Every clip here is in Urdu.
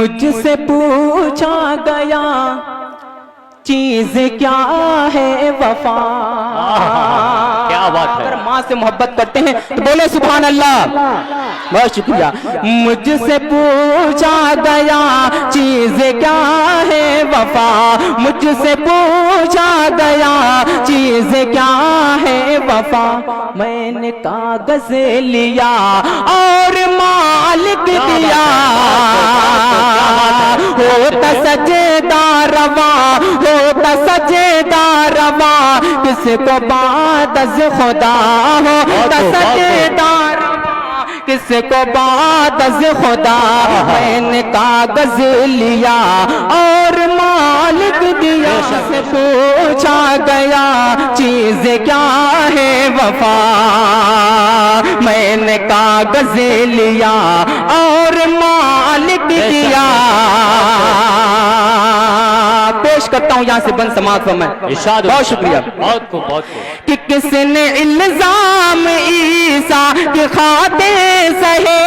مجھ سے پوچھا گیا چیز کیا ہے وفا. کیا بات ہے. اگر ماں سے محبت کرتے ہیں تو بولے سبحان اللہ. بہت شکریہ. مجھ سے پوچھا گیا چیز کیا ہے وفا, مجھ سے پوچھا گیا چیز کیا ہے وفا. میں نے کاغذ لیا اور مالک دیا, ہوتا سجدہ روا, ہوتا سجدہ روا, کس کو بعد از خدا ہوتا سجدہ روا, کس کو بعد از خدا. میں نے کاغذ لیا اور مالک دیا, سے پوچھا گیا چیز کیا ہے وفا. میں نے کاغذ لیا اور مالک دیا. پیش کرتا ہوں یہاں سے بند سماعت میں. بہت شکریہ. بہت کو کہ کس نے الزام عیسیٰ کے خاطر سہے,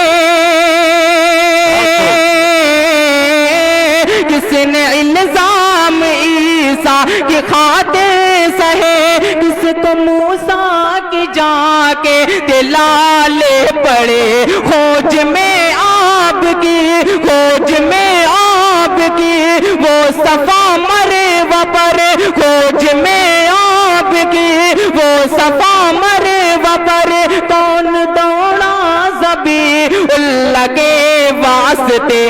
کس نے الزام عیسیٰ کی خاطر سہے, کس کو موسیٰ کی جا کے دلالے پڑے, کھوج میں آپ کی, کھوج میں آپ کی, وہ صفا مروا پر, کھوج میں آپ کی, وہ صفا مروا پر. کون دوڑا زبی اللہ کے واسطے,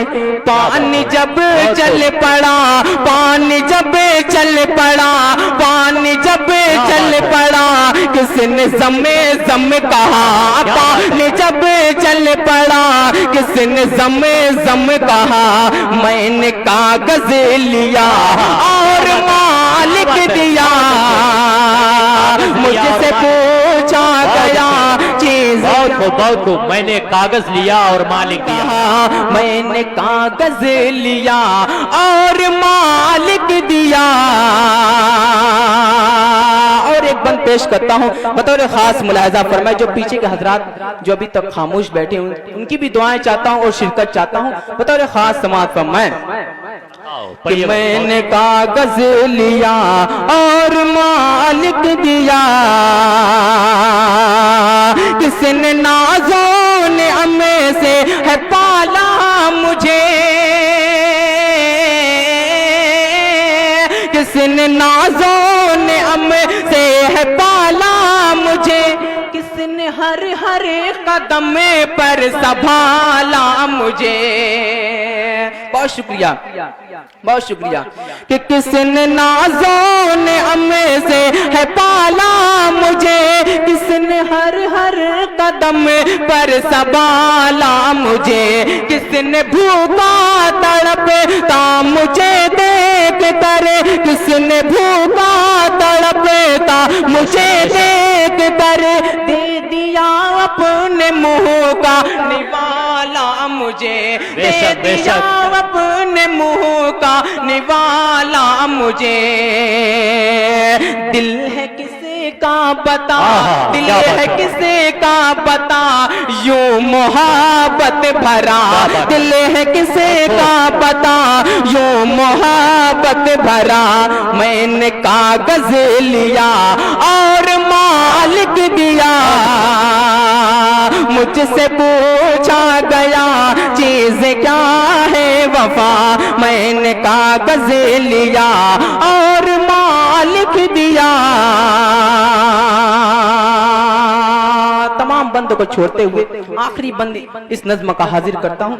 پانی جب چل پڑا, پانی جب چل پڑا, پانی جب چل پڑا, کس نے زم کہا, پانی جب چل پڑا, کس نے زم کہا. میں نے کاغذ لیا اور مالک دیا, مجھ سے پوچھا گیا چیز. بہت کو میں نے کاغذ لیا اور مالک دیا. میں نے کاغذ لیا اور مالک دیا. اور ایک بند پیش کرتا ہوں بطور خاص ملاحظہ فرمائے. جو پیچھے کے حضرات جو ابھی تک خاموش بیٹھے ہوں ان کی بھی دعائیں چاہتا ہوں اور شرکت چاہتا ہوں. بطور خاص سماعت فرمائے کہ میں نے کاغذ لیا اور مالک دیا, کس نے نازوں نعم سے ہے پالا مجھے, کس نے نازوں نعم سے ہے پالا مجھے, کس نے ہر ہر قدم پر سنبھالا مجھے. بہت شکریہ, بہت شکریہ. کہ کس نے نازوں نعم سے ہے پالا مجھے, کس نے ہر ہر قدم پر سنبھالا مجھے, کس نے بھوکا تڑپتا مجھے دیکھ کر, کس نے بھوکا تڑپتا مجھے دیکھ کر, دے دیا اپنے منہ کا نوالا مجھے, دے دیا اپنے منہ کا نوالا مجھے. دل ہے کسی کا بتا, دل ہے کسی کا بتا, یوں محبت بھرا, دل ہے کسی کا بتا, یوں محبت بھرا. میں نے کاغذ لیا اور مالک دیا, مجھ سے پوچھا گیا چیز کیا ہے وفا. میں نے کاغذ لیا اور مالک دیا. تمام بندوں کو چھوڑتے ہوئے آخری بند اس نظم کا حاضر کرتا ہوں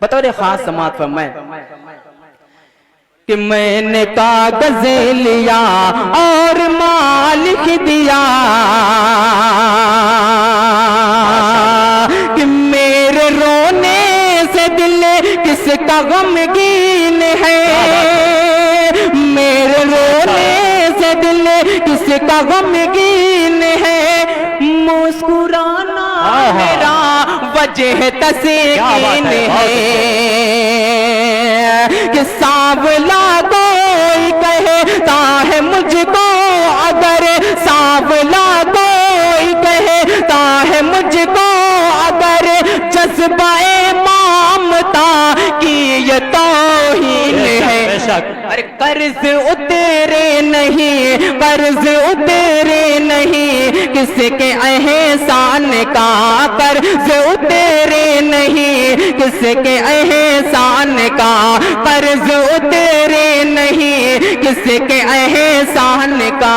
بطور خاص سماعت فرمائے کہ میں نے کاغذ لیا اور مالک دیا, کہ میرے رونے سے دل کس کا غمگین ہے, میرے رونے سے دل کس کا غمگین ہے, مسکرانا میرا وجہ تسکین ہے. کہ سانولا کوئی کہتا ہے مجھ کو, اگر سانولا کوئی کہتا ہے مجھ کو, اگر جذبہ مامتا کی شک ارے قرض اترے نہیں، قرض اترے نہیں کس کے احسان کا، قرض اترے نہیں کس کے احسان کا، قرض اترے نہیں کس کے احسان کا،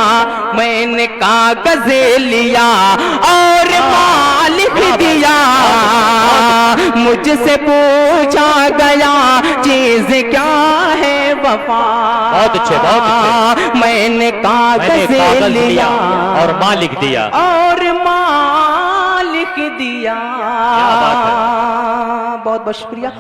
میں نے کاغذ لیا اور مال دیا، مجھ سے پوچھا گیا چیز کیا ہے وفا، بہت اچھے بہت اچھے، میں نے کاغذ لیا اور ماں لکھ دیا، اور ماں لکھ دیا، کیا بات ہے، بہت بہت شکریہ۔